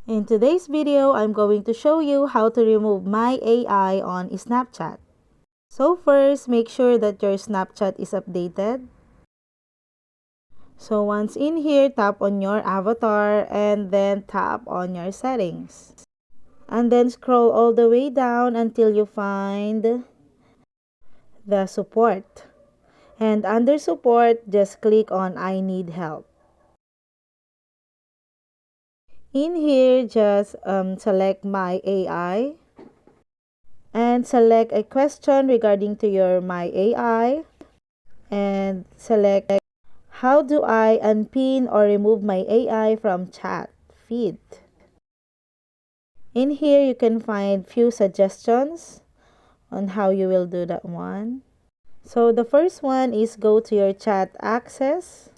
In today's video, I'm going to show you how to remove My AI on Snapchat. So first, make sure that your Snapchat is updated. So once in here, tap on your avatar and then tap on your settings. And then scroll all the way down until you find the support. And under support, just click on I need help. In here, just select My AI and select a question regarding to your My AI and select how do I unpin or remove my AI from chat feed. In here, you can find few suggestions on how you will do that one. So the first one is go to your chat access.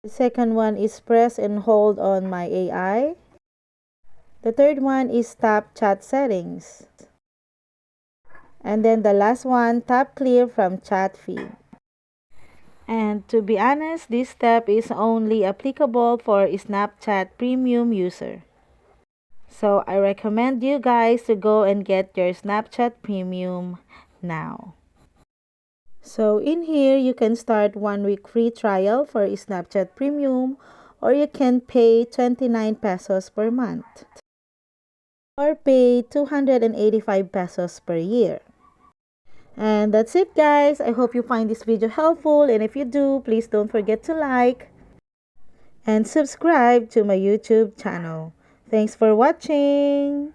The second one is press and hold on My AI. The third one is tap chat settings. And then the last one, tap clear from chat feed. And to be honest, this step is only applicable for Snapchat Premium user. So I recommend you guys to go and get your Snapchat Premium now. So in here, you can start 1 week free trial for Snapchat Premium, or you can pay 29 pesos per month or pay 285 pesos per year. And that's it, guys. I hope you find this video helpful, and if you do, please don't forget to like and subscribe to my YouTube channel. Thanks for watching.